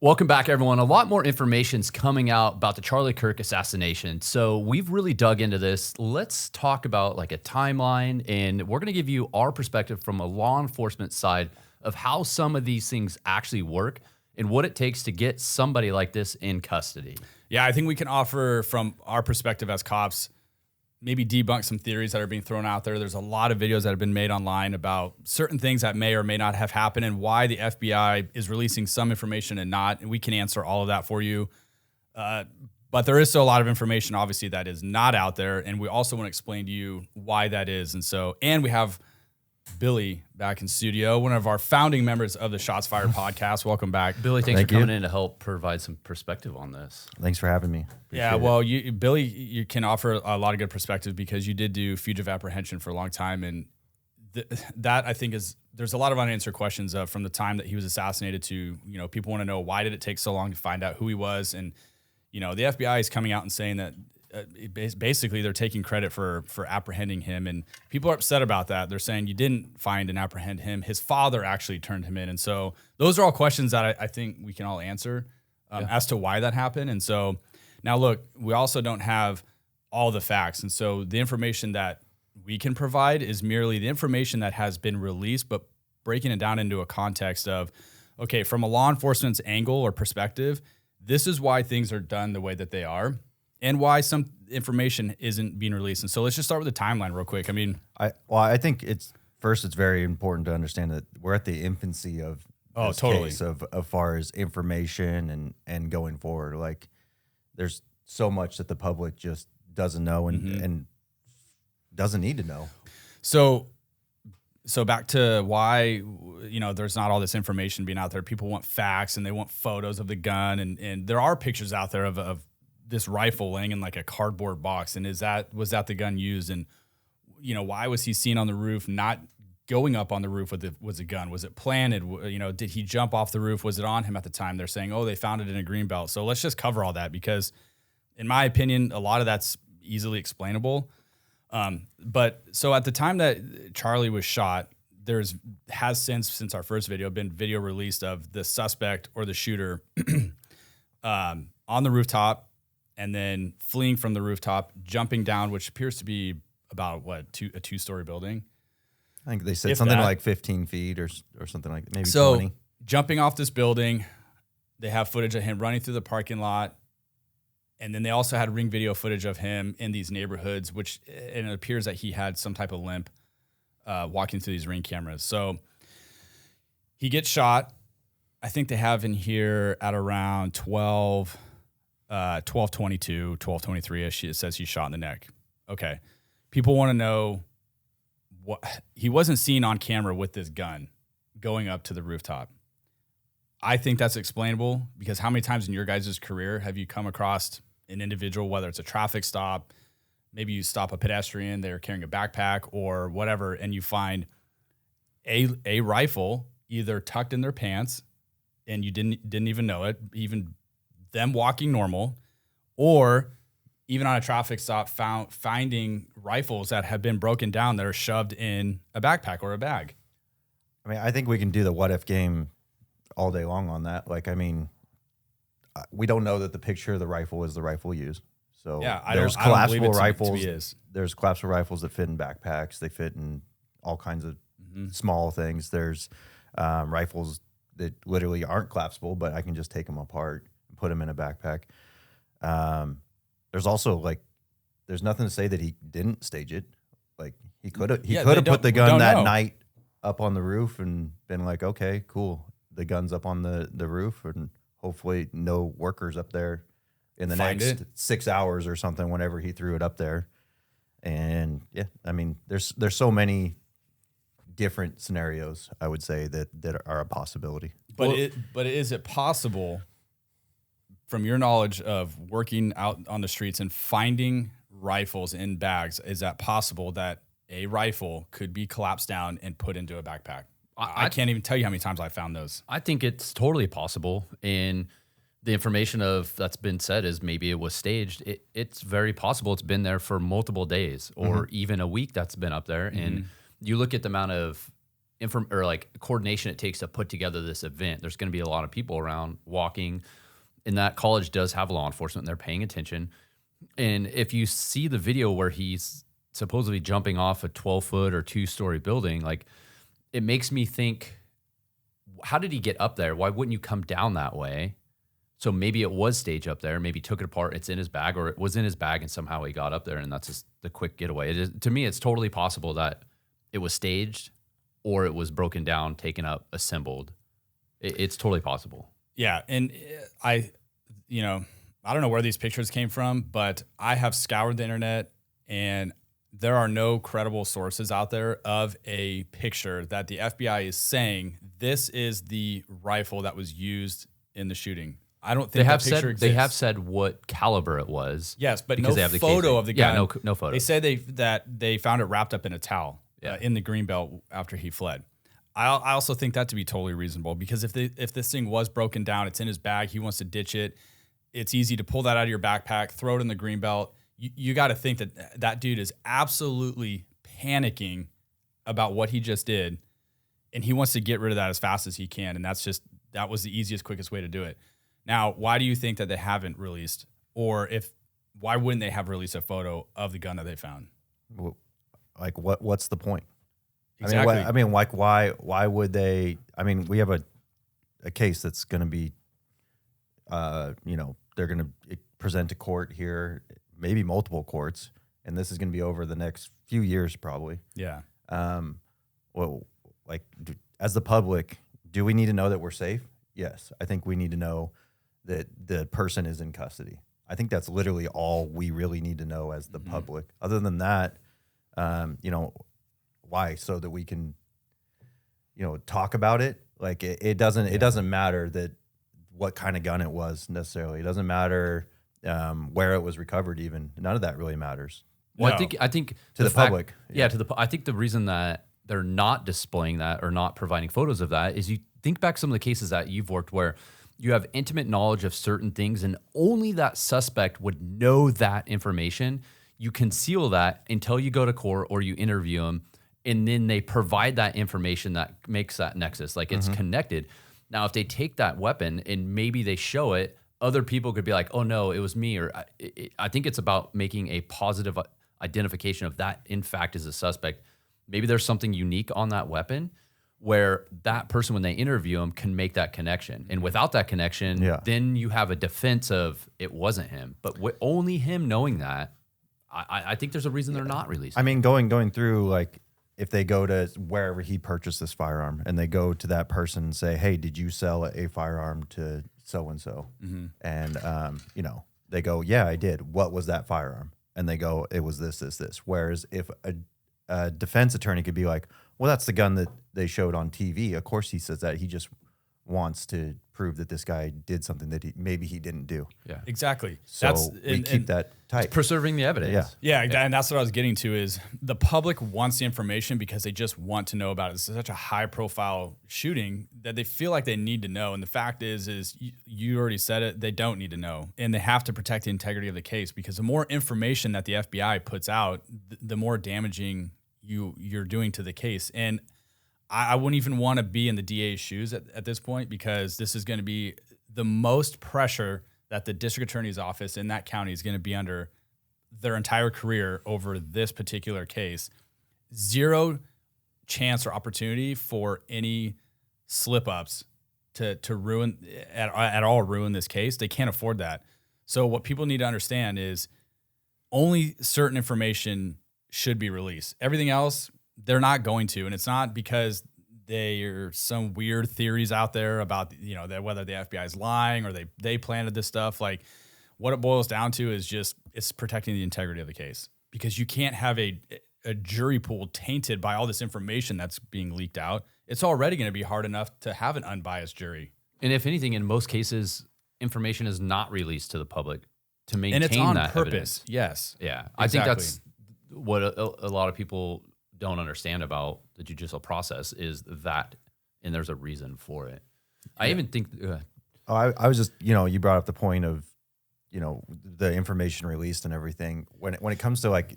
Welcome back, everyone. A lot more information's coming out about the Charlie Kirk assassination. So we've really dug into this. Let's talk about like a timeline, and we're going to give you our perspective from a law enforcement side of how some of these things actually work and what it takes to get somebody like this in custody. Yeah, I think we can offer from our perspective as cops, maybe debunk some theories that are being thrown out there. There's a lot of videos that have been made online about certain things that may or may not have happened and why the FBI is releasing some information and not. And we can answer all of that for you. But there is still a lot of information, obviously, that is not out there. And we also want to explain to you why that is. And we have Billy back in studio, one of our founding members of the Shots Fired podcast. Welcome back. Billy, thanks for coming in to help provide some perspective on this. Thanks for having me. Appreciate it. Billy, you can offer a lot of good perspective because you did do fugitive apprehension for a long time. And that I think there's a lot of unanswered questions from the time that he was assassinated to, people want to know, why did it take so long to find out who he was? And, the FBI is coming out and saying that basically they're taking credit for apprehending him, and people are upset about that. They're saying you didn't find and apprehend him. His father actually turned him in. And so those are all questions that I think we can all answer as to why that happened. And so now look, we also don't have all the facts. And so the information that we can provide is merely the information that has been released, but breaking it down into a context of, okay, from a law enforcement's angle or perspective, this is why things are done the way that they are, and why some information isn't being released. And so let's just start with the timeline real quick. I think it's very important to understand that we're at the infancy of this case of far as information and going forward. Like, there's so much that the public just doesn't know and doesn't need to know. So back to why, there's not all this information being out there. People want facts and they want photos of the gun. And there are pictures out there of this rifle laying in like a cardboard box. And was that the gun used? And, why was he seen on the roof, not going up on the roof with a gun? Was it planted? Did he jump off the roof? Was it on him at the time? They're saying, they found it in a green belt. So let's just cover all that because in my opinion, a lot of that's easily explainable. But so at the time that Charlie was shot, since our first video been video released of the suspect or the shooter on the rooftop, and then fleeing from the rooftop, jumping down, which appears to be about a two-story building. I think they said something like 15 feet or something like that, maybe 20. Jumping off this building, they have footage of him running through the parking lot. And then they also had ring video footage of him in these neighborhoods, and it appears that he had some type of limp walking through these ring cameras. So he gets shot. I think they have in here at around 12:22, 12:23ish. It says he's shot in the neck. Okay. People want to know he wasn't seen on camera with this gun going up to the rooftop. I think that's explainable because how many times in your guys' career have you come across an individual, whether it's a traffic stop, maybe you stop a pedestrian, they're carrying a backpack or whatever, and you find a rifle either tucked in their pants and you didn't even know it, even them walking normal, or even on a traffic stop finding rifles that have been broken down that are shoved in a backpack or a bag. I think we can do the what if game all day long on that. We don't know that the picture of the rifle is the rifle used. So there's collapsible rifles. There's collapsible rifles that fit in backpacks. They fit in all kinds of small things. There's rifles that literally aren't collapsible, but I can just take them apart and put them in a backpack. There's also there's nothing to say that he didn't stage it. He could have put the gun that night up on the roof and been like, okay, cool. The gun's up on the roof, and hopefully no workers up there in the next 6 hours or something whenever he threw it up there. And there's so many different scenarios, I would say, that are a possibility. But is it possible, from your knowledge of working out on the streets and finding rifles in bags, is that possible that a rifle could be collapsed down and put into a backpack? I can't even tell you how many times I found those. I think it's totally possible. And the information that's been said is maybe it was staged. It's very possible it's been there for multiple days or even a week that's been up there. And you look at the amount of or like coordination it takes to put together this event. There's going to be a lot of people around walking, and that college does have law enforcement. And they're paying attention. And if you see the video where he's supposedly jumping off a 12-foot or 2-story building, like, it makes me think, how did he get up there? Why wouldn't you come down that way? So maybe it was staged up there. Maybe took it apart. It's in his bag, or it was in his bag and somehow he got up there, and that's just the quick getaway. It is, to me, it's totally possible that it was staged or it was broken down, taken up, assembled. It's totally possible. Yeah. And I don't know where these pictures came from, but I have scoured the internet, and there are no credible sources out there of a picture that the FBI is saying this is the rifle that was used in the shooting. I don't think they have said what caliber it was. Yes, but no photo of the gun. Yeah, no photo. They say that they found it wrapped up in a towel in the Greenbelt after he fled. I also think that to be totally reasonable, because if this thing was broken down, it's in his bag, he wants to ditch it. It's easy to pull that out of your backpack, throw it in the Greenbelt. You got to think that dude is absolutely panicking about what he just did, and he wants to get rid of that as fast as he can. And that was the easiest, quickest way to do it. Now, why do you think that they haven't released, or why wouldn't they have released a photo of the gun that they found? Like, what's the point? Exactly. Why would they? I mean, we have a case that's going to be, they're going to present to court here, maybe multiple courts, and this is going to be over the next few years probably. Yeah. Well, like, as the public, do we need to know that we're safe? Yes. I think we need to know that the person is in custody. I think that's literally all we really need to know as the public. Other than that, why? So that we can, talk about it. Like, it doesn't matter that what kind of gun it was necessarily. It doesn't matter where it was recovered. Even none of that really matters. Well, no. I think to the public. Yeah, I think the reason that they're not displaying that or not providing photos of that is, you think back some of the cases that you've worked where you have intimate knowledge of certain things and only that suspect would know that information. You conceal that until you go to court or you interview them, and then they provide that information that makes that nexus, like it's connected. Now, if they take that weapon and maybe they show it, other people could be like, oh no, it was me. Or I think it's about making a positive identification of that, in fact, is a suspect. Maybe there's something unique on that weapon where that person, when they interview him, can make that connection. And without that connection, then you have a defense of it wasn't him. But only him knowing that, I think there's a reason they're not releasing. I mean, going through, like, if they go to wherever he purchased this firearm and they go to that person and say, hey, did you sell a firearm to so-and-so? And, they go, yeah, I did. What was that firearm? And they go, it was this. Whereas if a defense attorney could be like, well, that's the gun that they showed on TV. Of course he says that. He just wants to prove that this guy did something that maybe he didn't do. Yeah, exactly. So we keep that tight. Preserving the evidence. Yeah, and that's what I was getting to is the public wants the information because they just want to know about it. It's such a high-profile shooting that they feel like they need to know. And the fact is you already said it, they don't need to know. And they have to protect the integrity of the case, because the more information that the FBI puts out, the more damaging you're doing to the case. And I wouldn't even want to be in the DA's shoes at this point, because this is going to be the most pressure that the district attorney's office in that county is going to be under their entire career over this particular case. Zero chance or opportunity for any slip-ups to ruin at all ruin this case. They can't afford that. So what people need to understand is only certain information should be released. Everything else, they're not going to, and it's not because there are some weird theories out there about that whether the FBI is lying or they planted this stuff. Like, what it boils down to is just it's protecting the integrity of the case, because you can't have a jury pool tainted by all this information that's being leaked out. It's already going to be hard enough to have an unbiased jury. And if anything, in most cases, information is not released to the public to maintain and it's on that purpose. Evidence. Yes, yeah, exactly. I think that's what a lot of people don't understand about the judicial process is that, and there's a reason for it. Yeah. I even think. I was just, you brought up the point of, the information released and everything. When it comes to, like,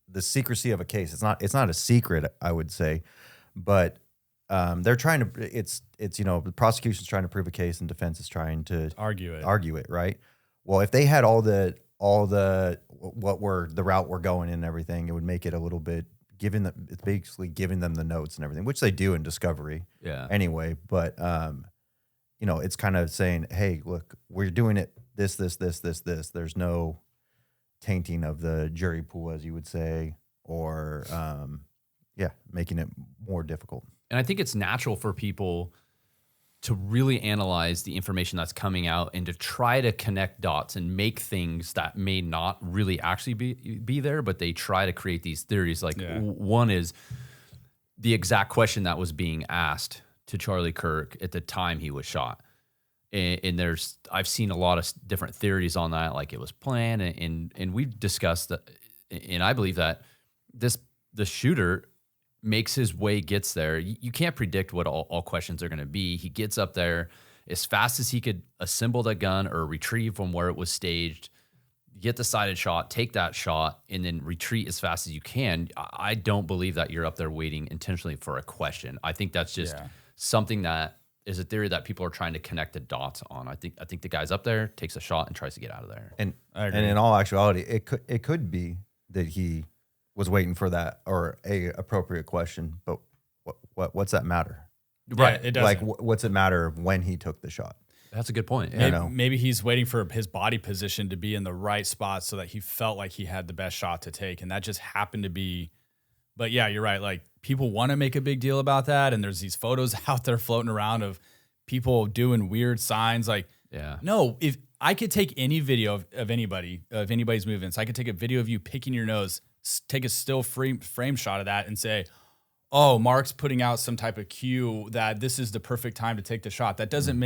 the secrecy of a case, it's not a secret, I would say, but they're trying to. It's the prosecution's trying to prove a case and defense is trying to argue it, right? Well, if they had all the the route we're going and everything, it would make it a little bit it's basically giving them the notes and everything, which they do in discovery. Yeah. Anyway, but it's kind of saying, hey, look, we're doing it this. There's no tainting of the jury pool, as you would say, or making it more difficult. And I think it's natural for people to really analyze the information that's coming out and to try to connect dots and make things that may not really actually be there, but they try to create these theories. Like one is the exact question that was being asked to Charlie Kirk at the time he was shot. And I've seen a lot of different theories on that, like it was planned, and we've discussed that, and I believe that the shooter makes his way, gets there. You can't predict what all questions are going to be. He gets up there as fast as he could assemble the gun or retrieve from where it was staged, get the sighted shot, take that shot, and then retreat as fast as you can. I don't believe that you're up there waiting intentionally for a question. I think that's just something that is a theory that people are trying to connect the dots on. I think the guy's up there, takes a shot, and tries to get out of there. And in all actuality, it could be that he was waiting for that or a appropriate question, but what's that matter? Right. It doesn't. Like, what's it matter when he took the shot? That's a good point. Maybe he's waiting for his body position to be in the right spot so that he felt like he had the best shot to take, and that just happened to be. But yeah, you're right. Like, people want to make a big deal about that, and there's these photos out there floating around of people doing weird signs. Like, no, if I could take any video of anybody's movements, I could take a video of you picking your nose, take a still frame shot of that and say, oh, Mark's putting out some type of cue that this is the perfect time to take the shot. That doesn't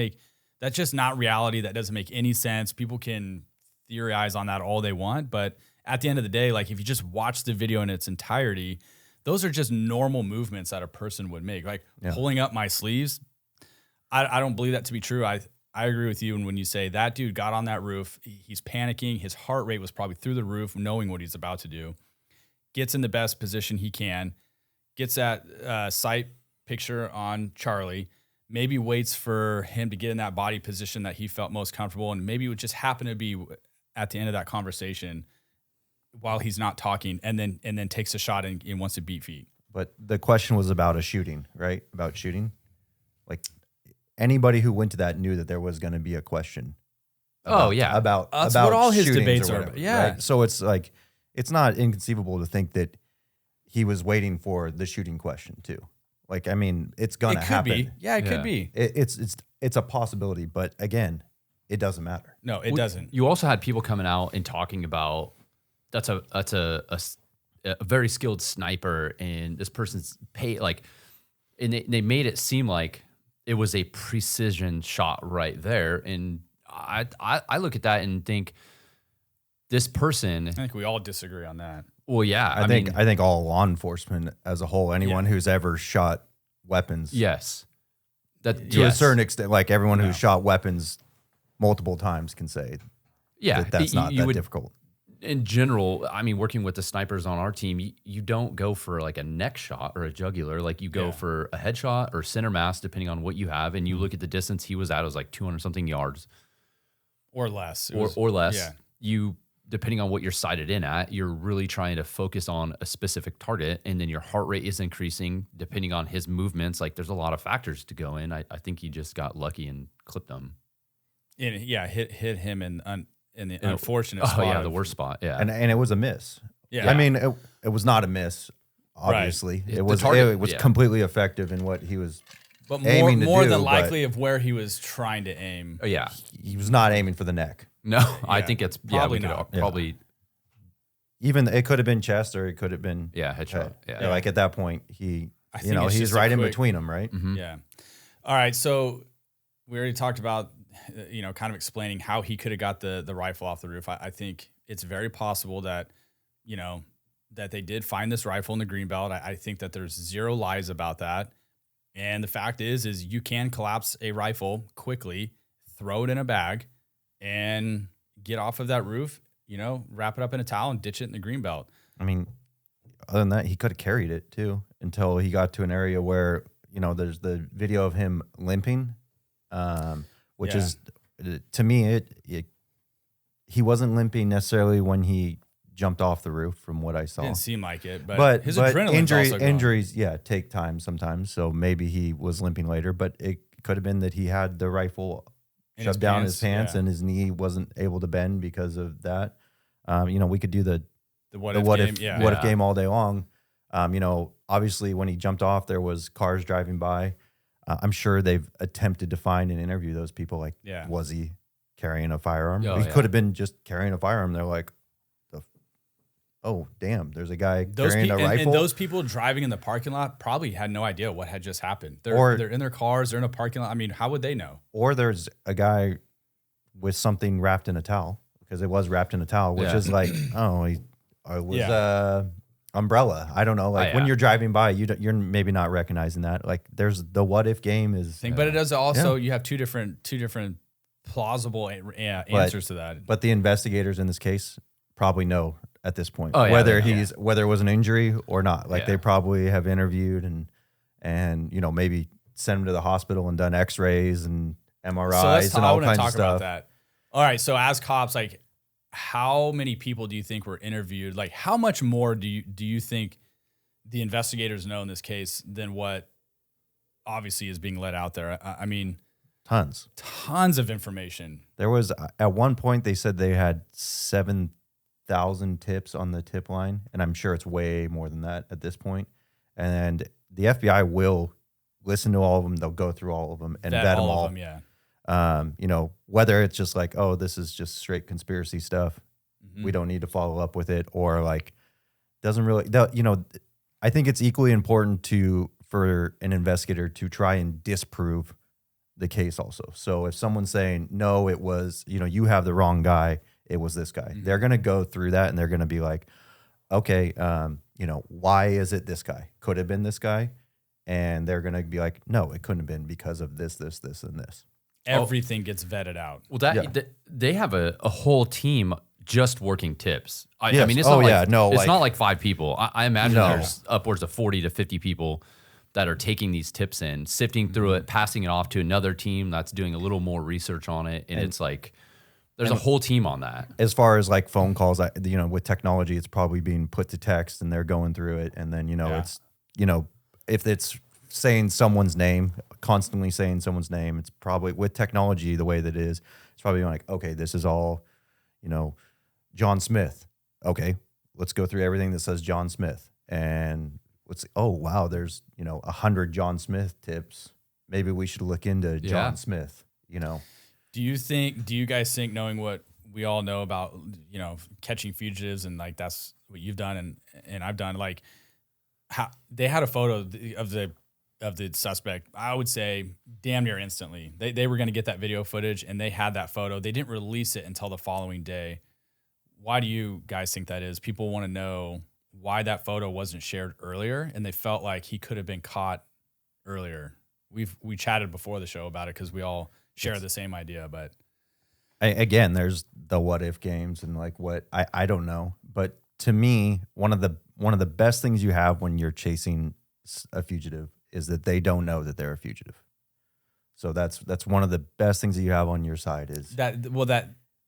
that's just not reality. That doesn't make any sense. People can theorize on that all they want, but at the end of the day, like, if you just watch the video in its entirety, those are just normal movements that a person would make. Like pulling up my sleeves. I don't believe that to be true. I agree with you. And when you say that dude got on that roof, he's panicking. His heart rate was probably through the roof, knowing what he's about to do. Gets in the best position he can, gets that sight picture on Charlie, maybe waits for him to get in that body position that he felt most comfortable, and maybe it would just happen to be at the end of that conversation while he's not talking, and then takes a shot and wants to beat feet. But the question was about a shooting, right? About shooting. Like, anybody who went to that knew that there was going to be a question. About that's what all his debates are about. Yeah. Right? So it's like, it's not inconceivable to think that he was waiting for the shooting question too. Like, I mean, it's gonna happen. Be. Yeah, it could be. It's a possibility, but again, it doesn't matter. No, it doesn't. You also had people coming out and talking about that's a very skilled sniper, and this person's and they made it seem like it was a precision shot right there. And I look at that and think, this person. I think we all disagree on that. Well, yeah. I think all law enforcement as a whole, anyone who's ever shot weapons. Yes. That to a certain extent, like everyone who's shot weapons multiple times can say that's not that difficult. In general, I mean, working with the snipers on our team, you don't go for like a neck shot or a jugular. Like, you go for a headshot or center mass, depending on what you have. And you look at the distance he was at, it was like 200 something yards. Or less. Or less. Yeah. Depending on what you're sighted in at, you're really trying to focus on a specific target, and then your heart rate is increasing depending on his movements. Like, there's a lot of factors to go in. I think he just got lucky and clipped him. And hit him in the unfortunate spot. Oh yeah, the worst spot. Yeah, and it was a miss. Yeah, I mean, it was not a miss. Obviously, right. It was completely effective in what he was. But aiming to more do, than likely of where he was trying to aim. Oh yeah, he was not aiming for the neck. No, I think it's probably not. Probably. Even it could have been chest, or it could have been headshot. Yeah, like at that point, he's right in between them, right? Mm-hmm. Yeah. All right, so we already talked about kind of explaining how he could have got the rifle off the roof. I think it's very possible that that they did find this rifle in the Greenbelt. I think that there's zero lies about that, and the fact is you can collapse a rifle quickly, throw it in a bag, and get off of that roof, wrap it up in a towel and ditch it in the Greenbelt. I mean, other than that, he could have carried it too until he got to an area where, there's the video of him limping, which is, to me, he wasn't limping necessarily when he jumped off the roof from what I saw. Didn't seem like it, but his adrenaline's also going. Injuries, take time sometimes. So maybe he was limping later, but it could have been that he had the rifle shoved down his pants and his knee wasn't able to bend because of that. We could do the what if game all day long. Obviously when he jumped off, there was cars driving by. I'm sure they've attempted to find and interview those people. Like, was he carrying a firearm? He could have been just carrying a firearm. They're like, oh, damn, there's a guy carrying a rifle. And those people driving in the parking lot probably had no idea what had just happened. They're in their cars, they're in a parking lot. I mean, how would they know? Or there's a guy with something wrapped in a towel, because it was wrapped in a towel, which is like, it was umbrella. I don't know. Like when you're driving by, you're maybe not recognizing that. Like there's the what if game is. But it does also, you have two different plausible answers to that. But the investigators in this case probably know at this point whether it was an injury or not. Like they probably have interviewed and maybe sent him to the hospital and done X-rays and MRIs and all kinds of stuff. About that. All right, so as cops, like, how many people do you think were interviewed? Like, how much more do you think the investigators know in this case than what obviously is being let out there? I mean, tons of information. There was at one point they said they had 7,000 tips on the tip line, and I'm sure it's way more than that at this point. And the FBI will listen to all of them. They'll go through all of them and vet them all. Whether it's just like, oh, this is just straight conspiracy stuff. Mm-hmm. We don't need to follow up with it, or like doesn't really. I think it's equally important for an investigator to try and disprove the case also. So if someone's saying, no, it was, you have the wrong guy, it was this guy, they're going to go through that and they're going to be like, okay, why is it this guy? Could have been this guy. And they're going to be like, no, it couldn't have been because of this, this, this, and this. Everything gets vetted out. Well, they have a whole team just working tips. I mean, it's not like 5 people. I imagine there's upwards of 40 to 50 people that are taking these tips in, sifting through it, passing it off to another team that's doing a little more research on it. And it's like, there's a whole team on that. As far as like phone calls, with technology, it's probably being put to text and they're going through it. And then, it's, if it's saying someone's name, constantly saying someone's name, it's probably, with technology the way that it is, it's probably like, okay, this is all, John Smith. Okay, let's go through everything that says John Smith. And oh, wow, there's, 100 John Smith tips. Maybe we should look into John Smith, Do you guys think, knowing what we all know about, catching fugitives, and like that's what you've done and I've done, like, how they had a photo of the suspect, I would say damn near instantly. They were going to get that video footage, and they had that photo. They didn't release it until the following day. Why do you guys think that is? People want to know why that photo wasn't shared earlier, and they felt like he could have been caught earlier. We chatted before the show about it because we all share the same idea. But again, there's the what if games and like what I don't know. But to me, one of the best things you have when you're chasing a fugitive is that they don't know that they're a fugitive. So that's one of the best things that you have on your side is that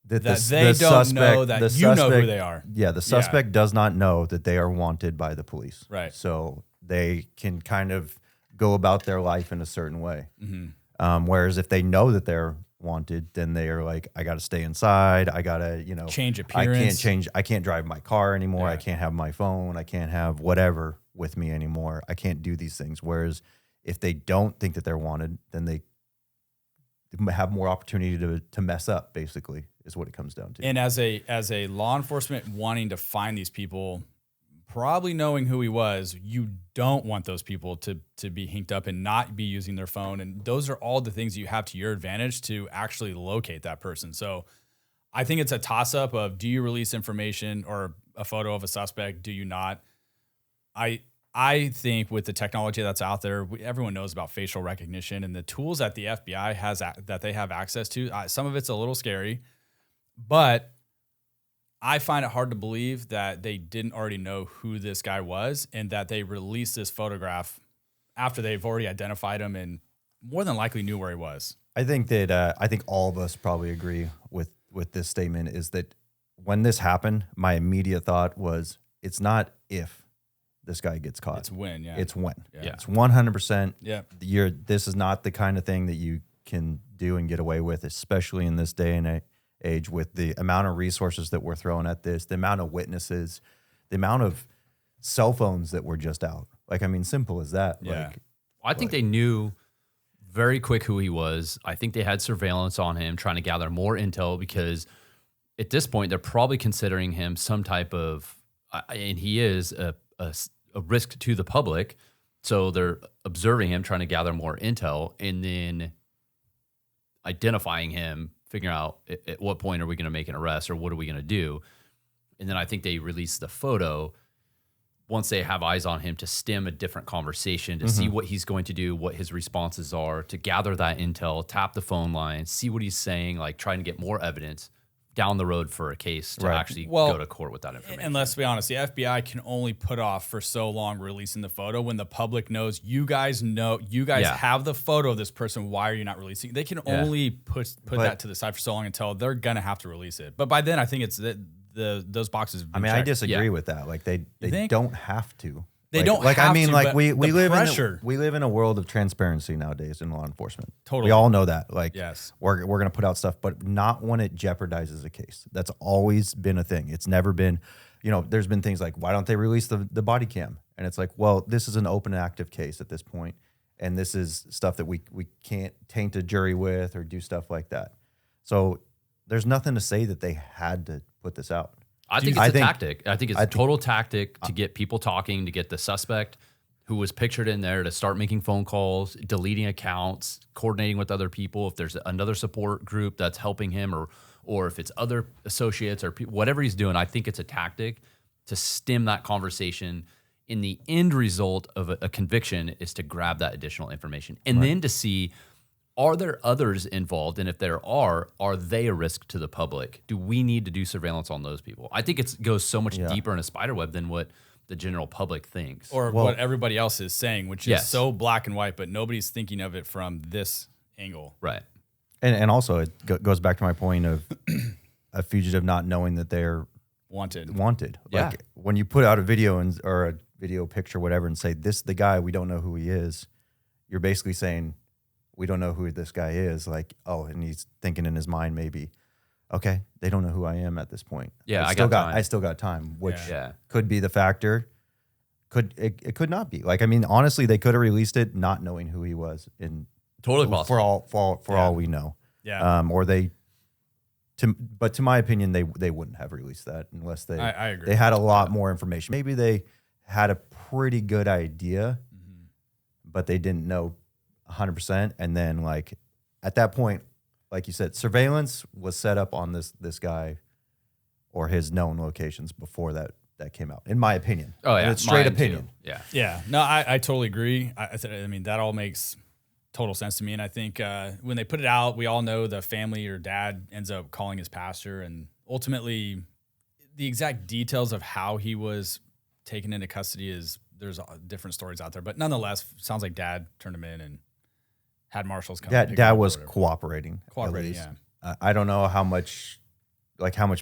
they don't know that you know who they are. Yeah, the suspect does not know that they are wanted by the police. Right. So they can kind of go about their life in a certain way. Mm-hmm. Whereas if they know that they're wanted, then they are like, I got to stay inside. I got to, change appearance. I can't drive my car anymore. Yeah. I can't have my phone. I can't have whatever with me anymore. I can't do these things. Whereas if they don't think that they're wanted, then they have more opportunity to mess up, basically, is what it comes down to. And as a law enforcement wanting to find these people, probably knowing who he was, you don't want those people to be hinked up and not be using their phone. And those are all the things you have to your advantage to actually locate that person. So I think it's a toss-up of, do you release information or a photo of a suspect? Do you not? I think with the technology that's out there, everyone knows about facial recognition and the tools that the FBI has that they have access to. Some of it's a little scary, but I find it hard to believe that they didn't already know who this guy was and that they released this photograph after they've already identified him and more than likely knew where he was. I think that I think all of us probably agree with this statement is that when this happened, my immediate thought was it's not if this guy gets caught. It's when, yeah. It's when. Yeah. It's 100%. Yeah. This is not the kind of thing that you can do and get away with, especially in this day and age with the amount of resources that we're throwing at this, the amount of witnesses, the amount of cell phones that were just out. Like, I mean, simple as that. Yeah. I think they knew very quick who he was. I think they had surveillance on him, trying to gather more intel because at this point, they're probably considering him some type of, and he is a risk to the public. So they're observing him, trying to gather more intel, and then identifying him, figuring out at what point are we going to make an arrest or what are we going to do. And then I think they release the photo once they have eyes on him to stem a different conversation, to see what he's going to do, what his responses are, to gather that intel, tap the phone line, see what he's saying, like trying to get more evidence down the road for a case to actually go to court with that information. And let's be honest, the FBI can only put off for so long releasing the photo when the public knows you guys have the photo of this person. Why are you not releasing? They can only put that to the side for so long until they're gonna have to release it. But by then, I think it's those boxes. Have been checked. I disagree with that. Like they don't have to. They don't have to, we live pressure. We live in a world of transparency nowadays in law enforcement. Totally. We all know that. Like, yes, we're going to put out stuff, but not when it jeopardizes a case. That's always been a thing. It's never been, there's been things like, why don't they release the body cam? And it's like, well, this is an open and active case at this point, and this is stuff that we can't taint a jury with or do stuff like that. So there's nothing to say that they had to put this out. I think it's a tactic. I think it's a total tactic to get people talking, to get the suspect who was pictured in there to start making phone calls, deleting accounts, coordinating with other people. If there's another support group that's helping him or if it's other associates or whatever he's doing, I think it's a tactic to stem that conversation. In the end result of a conviction is to grab that additional information and then to see, are there others involved? And if there are they a risk to the public? Do we need to do surveillance on those people? I think it goes so much deeper in a spider web than what the general public thinks. Or what everybody else is saying, which is so black and white, but nobody's thinking of it from this angle. Right. And also it goes back to my point of a fugitive not knowing that they're wanted. Like when you put out a video or a video picture, whatever, and say, this is the guy, we don't know who he is, you're basically saying, we don't know who this guy is. Like, oh, and he's thinking in his mind, maybe, okay, they don't know who I am at this point. Yeah, I still got time, which could be the factor. It could not be. Like, I mean, honestly, they could have released it not knowing who he was. Totally possible. For all we know. Yeah. But to my opinion, they wouldn't have released that unless I agree. They had a lot more information. Maybe they had a pretty good idea, but they didn't know 100%. And then, like, at that point, like you said, surveillance was set up on this guy or his known locations before that came out, in my opinion. Oh, yeah. And it's straight opinion. Too. Yeah. Yeah. No, I totally agree. I mean, that all makes total sense to me. And I think when they put it out, we all know the family or dad ends up calling his pastor. And ultimately, the exact details of how he was taken into custody there's different stories out there. But nonetheless, sounds like dad turned him in and had marshals come. Dad was cooperating. Yeah. I don't know how much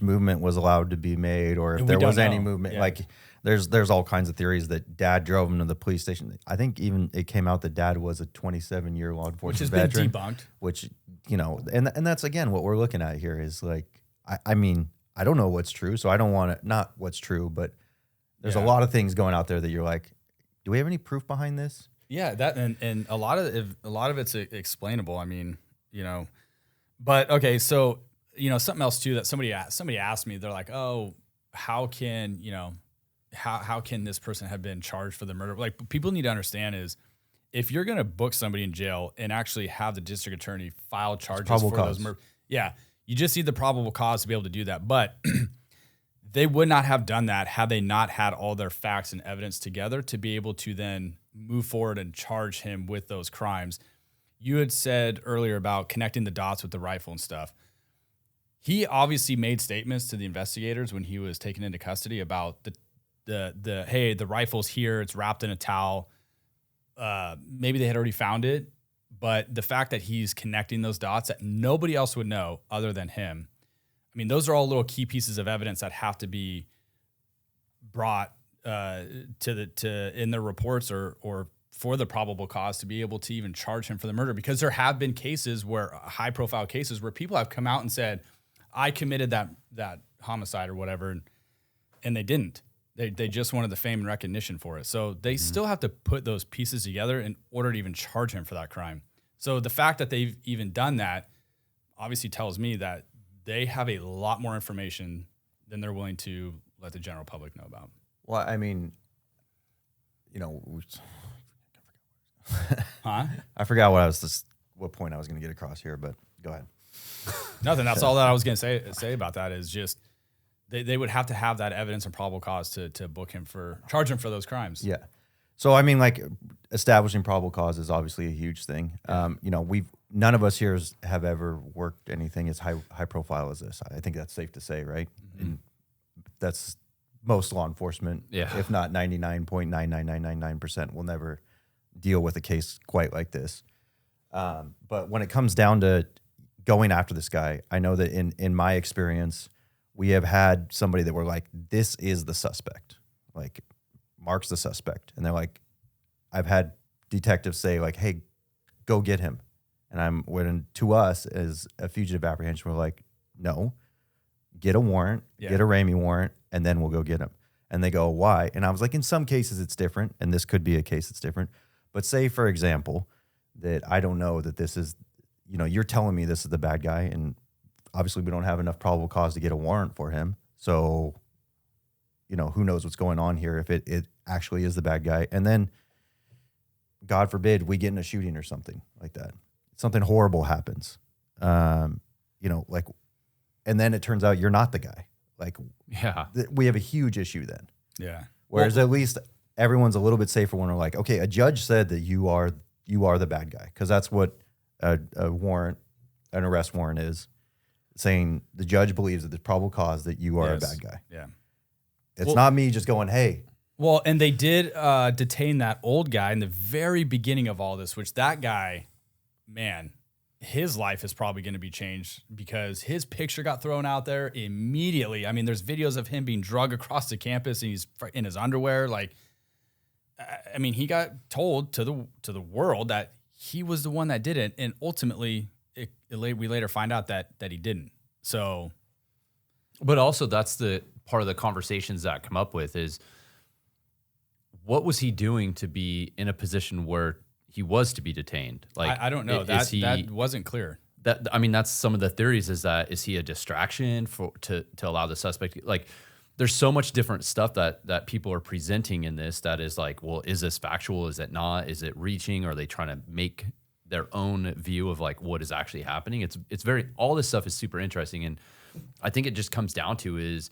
movement was allowed to be made, or if there was any movement. Yeah. Like, there's all kinds of theories that dad drove him to the police station. I think even it came out that dad was a 27-year law enforcement veteran, been debunked. Which, and that's again what we're looking at here is like, I mean, I don't know what's true, so I don't want to not what's true, but there's a lot of things going out there that you're like, do we have any proof behind this? Yeah, that and a lot of it's explainable. I mean, but okay, so something else too that somebody asked me. They're like, oh, how can how can this person have been charged for the murder? Like, people need to understand is if you're gonna book somebody in jail and actually have the district attorney file charges for those murders, you just need the probable cause to be able to do that, but. They would not have done that had they not had all their facts and evidence together to be able to then move forward and charge him with those crimes. You had said earlier about connecting the dots with the rifle and stuff. He obviously made statements to the investigators when he was taken into custody about the hey, the rifle's here, it's wrapped in a towel. maybe they had already found it, but the fact that he's connecting those dots that nobody else would know other than him. I mean, those are all little key pieces of evidence that have to be brought in the reports or for the probable cause to be able to even charge him for the murder, because there have been cases where high profile cases where people have come out and said, I committed that homicide or whatever. And they didn't. They just wanted the fame and recognition for it. So they still have to put those pieces together in order to even charge him for that crime. So the fact that they've even done that obviously tells me that they have a lot more information than they're willing to let the general public know about. Well, I mean, Huh? I forgot what point I was going to get across here, but go ahead. Nothing. That's all that I was going to say about that is just they would have to have that evidence and probable cause to charge him for those crimes. Yeah. So, I mean, like establishing probable cause is obviously a huge thing. None of us here have ever worked anything as high profile as this. I think that's safe to say, right? Mm-hmm. And that's most law enforcement, if not 99.99999% will never deal with a case quite like this. But when it comes down to going after this guy, I know that in my experience, we have had somebody that were like, this is the suspect. Like, Mark's the suspect. And they're like, I've had detectives say like, hey, go get him. And to us as a fugitive apprehension, we're like, no, get a warrant, get a Ramey warrant, and then we'll go get him. And they go, why? And I was like, in some cases it's different, and this could be a case that's different. But say, for example, that I don't know that this is, you're telling me this is the bad guy, and obviously we don't have enough probable cause to get a warrant for him. So, who knows what's going on here if it actually is the bad guy. And then, God forbid, we get in a shooting or something like that. Something horrible happens. And then it turns out you're not the guy. Like, we have a huge issue then. Yeah. Whereas at least everyone's a little bit safer when we're like, okay, a judge said that you are the bad guy, because that's what a warrant, an arrest warrant is, saying the judge believes that there's probable cause that you are a bad guy. Yeah. It's not me just going, hey. Well, and they did detain that old guy in the very beginning of all this, which that guy, man, his life is probably going to be changed because his picture got thrown out there immediately. I mean, there's videos of him being drugged across the campus and he's in his underwear. Like, I mean, he got told to the world that he was the one that did it, and ultimately, we later find out that he didn't. So, but also that's the part of the conversations that come up with is, what was he doing to be in a position where he was to be detained? Like, I don't know. That wasn't clear. That's some of the theories. Is he a distraction to allow the suspect? Like, there's so much different stuff that people are presenting in this that is like, well, is this factual? Is it not? Is it reaching? Are they trying to make their own view of like what is actually happening? It's all this stuff is super interesting, and I think it just comes down to is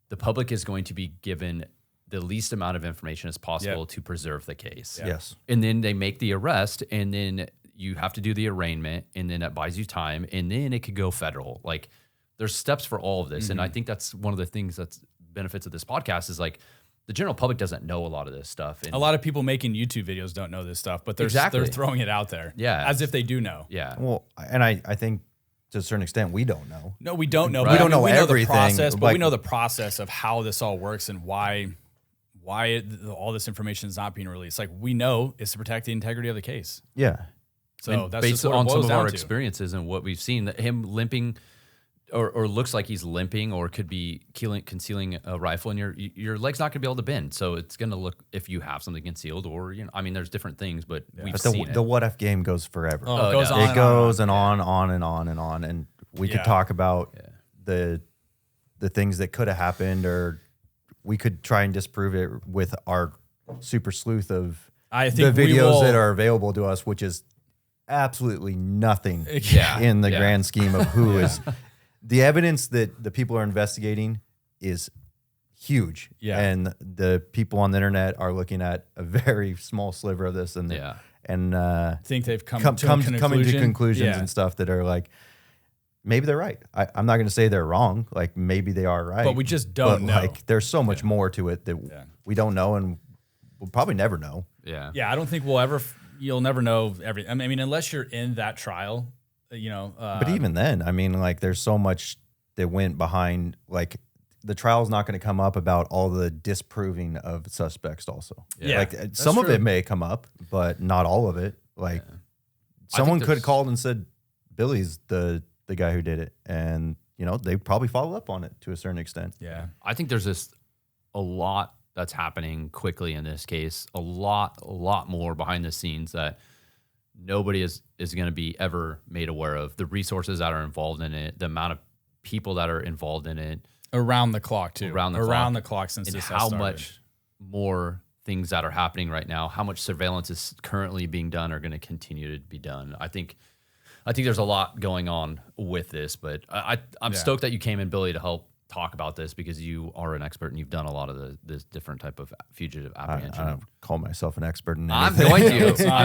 the public is going to be given the least amount of information as possible to preserve the case. Yeah. Yes. And then they make the arrest, and then you have to do the arraignment, and then that buys you time, and then it could go federal. Like, there's steps for all of this. Mm-hmm. And I think that's one of the things that's benefits of this podcast is like the general public doesn't know a lot of this stuff. And a lot of people making YouTube videos don't know this stuff, but they're throwing it out there. Yeah. As if they do know. Yeah. Well, and I think to a certain extent, we don't know. No, we don't know. Right? We don't know everything. The process, but we know the process of how this all works and why all this information is not being released. Like, we know it's to protect the integrity of the case. Yeah. So that's based just what on it some boils of down our to. experiences and what we've seen, that him limping or looks like he's limping or could be concealing a rifle, and your leg's not going to be able to bend. So it's going to look, if you have something concealed, or there's different things, but we've seen it. The what if game goes forever. Oh, it goes on. It goes on and on, and we could talk about the things that could have happened, or we could try and disprove it with our super sleuth of the videos that are available to us, which is absolutely nothing in the grand scheme of who is. The evidence that the people are investigating is huge, and the people on the internet are looking at a very small sliver of this, and think they've coming to conclusions and stuff that are like, maybe they're right. I'm not going to say they're wrong. Like, maybe they are right, but we just don't know. Like, there's so much more to it that we don't know, and we'll probably never know. Yeah, I don't think you'll never know everything. I mean, unless you're in that trial, you know. But even then, I mean, like, there's so much that went behind, like, the trial's not going to come up about all the disproving of suspects also. Yeah, like some of it may come up, but not all of it. Like someone could have called and said, Billy's the guy who did it. And, you know, they probably follow up on it to a certain extent. Yeah. I think there's just a lot that's happening quickly in this case, a lot more behind the scenes that nobody is going to be ever made aware of. The resources that are involved in it, the amount of people that are involved in it. Around the clock, too. Around the clock since and this how much more things that are happening right now, how much surveillance is currently being done are going to continue to be done. I think there's a lot going on with this, but I'm stoked that you came in, Billy, to help talk about this because you are an expert and you've done a lot of this different type of fugitive apprehension. I don't call myself an expert in anything. I'm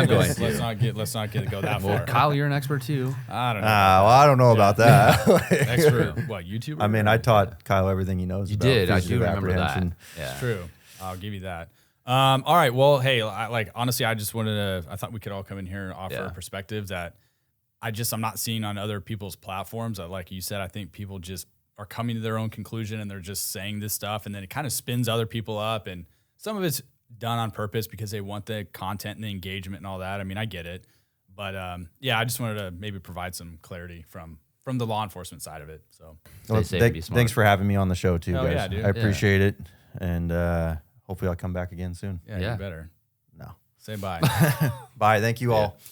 going to. Let's not go that far. Well, Kyle, you're an expert too. I don't know. Well, I don't know about that. Expert, what, YouTuber? I mean, I taught Kyle everything he knows. You about did. I do fugitive remember that. apprehension. Yeah. It's true. I'll give you that. All right. Well, hey, honestly, I just wanted to. I thought we could all come in here and offer a perspective that I'm not seeing on other people's platforms. Like you said, I think people just are coming to their own conclusion and they're just saying this stuff, and then it kind of spins other people up, and some of it's done on purpose because they want the content and the engagement and all that. I mean, I get it, but I just wanted to maybe provide some clarity from the law enforcement side of it. So, thanks for having me on the show too, guys. Yeah, dude. I appreciate it, and hopefully I'll come back again soon. Yeah, you better. No. Say bye. Bye. Thank you all.